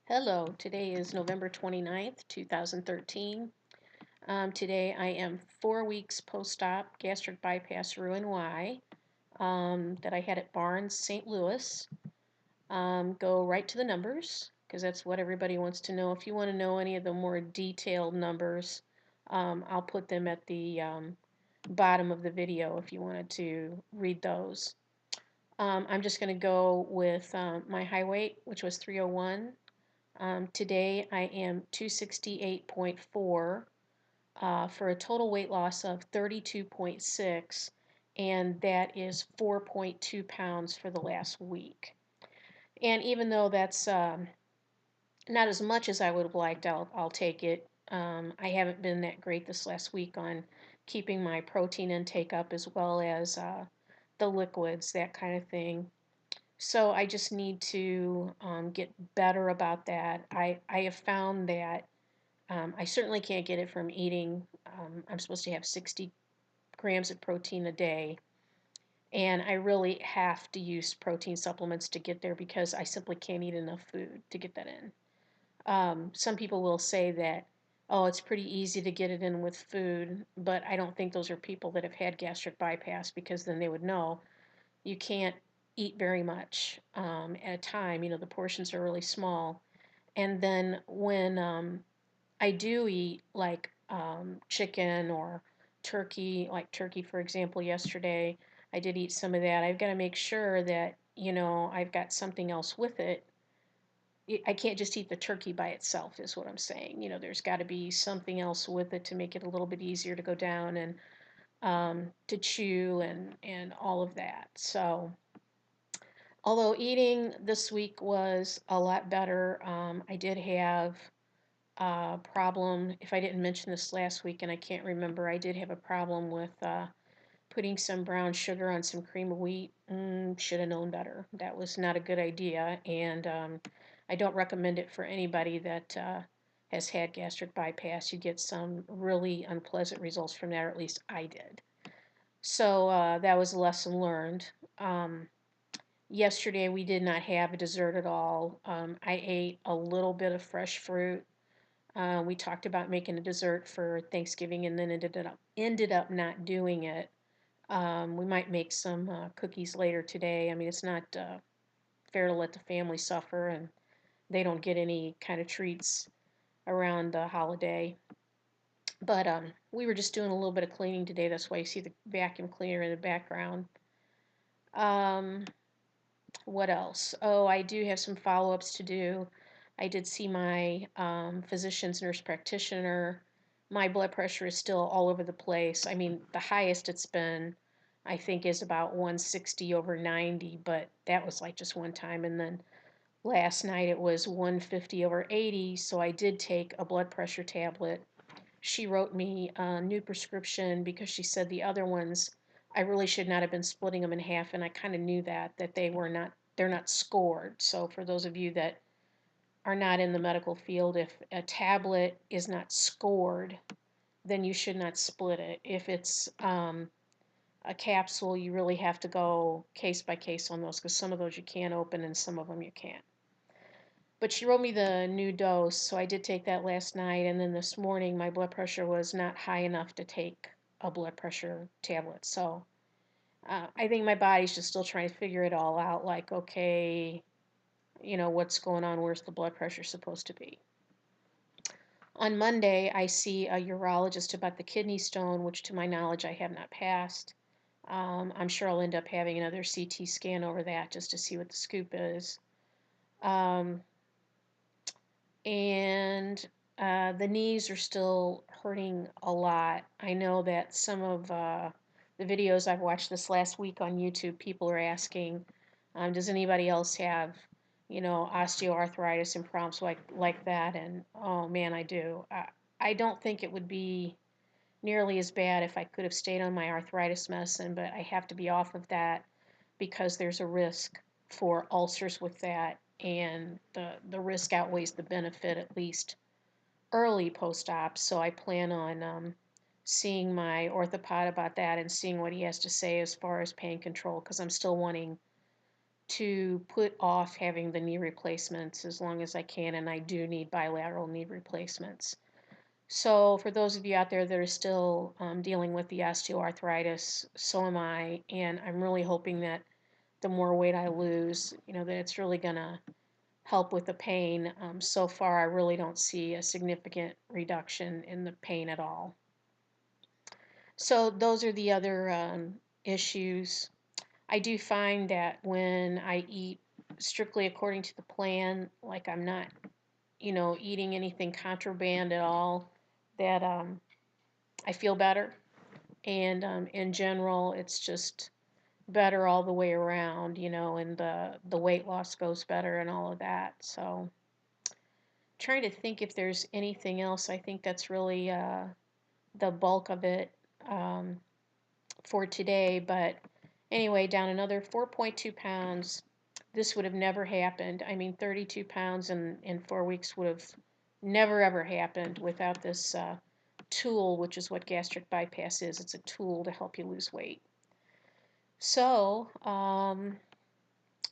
Hello, today is November 29th, 2013. Today I am 4 weeks post-op gastric bypass RNY that I had at Barnes, St. Louis. Go right to the numbers because that's what everybody wants to know. If you want to know any of the more detailed numbers, I'll put them at the bottom of the video if you wanted to read those. I'm just going to go with my high weight, which was 301. Today I am 268.4 for a total weight loss of 32.6, and that is 4.2 pounds for the last week. And even though that's not as much as I would have liked, I'll take it. I haven't been that great this last week on keeping my protein intake up as well as the liquids, that kind of thing. So I just need to get better about that. I have found that I certainly can't get it from eating. I'm supposed to have 60 grams of protein a day, and I really have to use protein supplements to get there because I simply can't eat enough food to get that in. Some people will say that, oh, it's pretty easy to get it in with food, but I don't think those are people that have had gastric bypass because then they would know you can't eat very much at a time. The portions are really small. And then when I do eat like chicken or turkey, like turkey, for example, yesterday, I did eat some of that. I've got to make sure that, I've got something else with it. I can't just eat the turkey by itself, is what I'm saying. There's got to be something else with it to make it a little bit easier to go down and to chew and all of that. So, although eating this week was a lot better, I did have a problem. If I didn't mention this last week and I can't remember, I did have a problem with putting some brown sugar on some cream of wheat. Should have known better. That was not a good idea, and I don't recommend it for anybody that has had gastric bypass. You get some really unpleasant results from that, or at least I did. So that was a lesson learned. Yesterday we did not have a dessert at all. I ate a little bit of fresh fruit. We talked about making a dessert for Thanksgiving and then ended up not doing it. We might make some cookies later today. I mean, it's not fair to let the family suffer, and they don't get any kind of treats around the holiday. But we were just doing a little bit of cleaning today. That's why you see the vacuum cleaner in the background. Um, what else? Oh, I do have some follow-ups to do. I did see my physician's nurse practitioner. My blood pressure is still all over the place. I mean, the highest it's been, I think, is about 160 over 90, but that was like just one time. And then last night it was 150 over 80, so I did take a blood pressure tablet. She wrote me a new prescription because she said the other ones, I really should not have been splitting them in half, and I kind of knew that they're not scored. So for those of you that are not in the medical field, if a tablet is not scored, then you should not split it. If it's a capsule, you really have to go case by case on those because some of those you can open and some of them you can't. But she wrote me the new dose, so I did take that last night, and then this morning my blood pressure was not high enough to take a blood pressure tablet. So I think my body's just still trying to figure it all out, like, okay, what's going on, where's the blood pressure supposed to be. On Monday, I see a urologist about the kidney stone, which to my knowledge I have not passed. I'm sure I'll end up having another CT scan over that just to see what the scoop is. Um, and the knees are still hurting a lot. I know that some of the videos I've watched this last week on YouTube, people are asking, does anybody else have, osteoarthritis and problems like that? And oh man, I do. I don't think it would be nearly as bad if I could have stayed on my arthritis medicine, but I have to be off of that because there's a risk for ulcers with that, and the risk outweighs the benefit, at least early post-op. So I plan on seeing my orthopod about that and seeing what he has to say as far as pain control, because I'm still wanting to put off having the knee replacements as long as I can, and I do need bilateral knee replacements. So, for those of you out there that are still dealing with the osteoarthritis, so am I, and I'm really hoping that the more weight I lose, that it's really going to help with the pain. So far, I really don't see a significant reduction in the pain at all. So, those are the other issues. I do find that when I eat strictly according to the plan, like I'm not, eating anything contraband at all, that I feel better. And in general, it's just better all the way around, and the weight loss goes better and all of that. So, trying to think if there's anything else. I think that's really the bulk of it um, for today. But anyway, down another 4.2 pounds. This would have never happened. I mean, 32 pounds in 4 weeks would have never ever happened without this tool, which is what gastric bypass is. It's a tool to help you lose weight. So,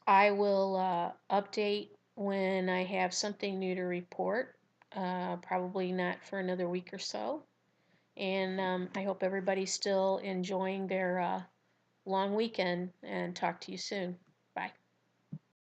I will update when I have something new to report. Probably not for another week or so. And I hope everybody's still enjoying their long weekend, and talk to you soon.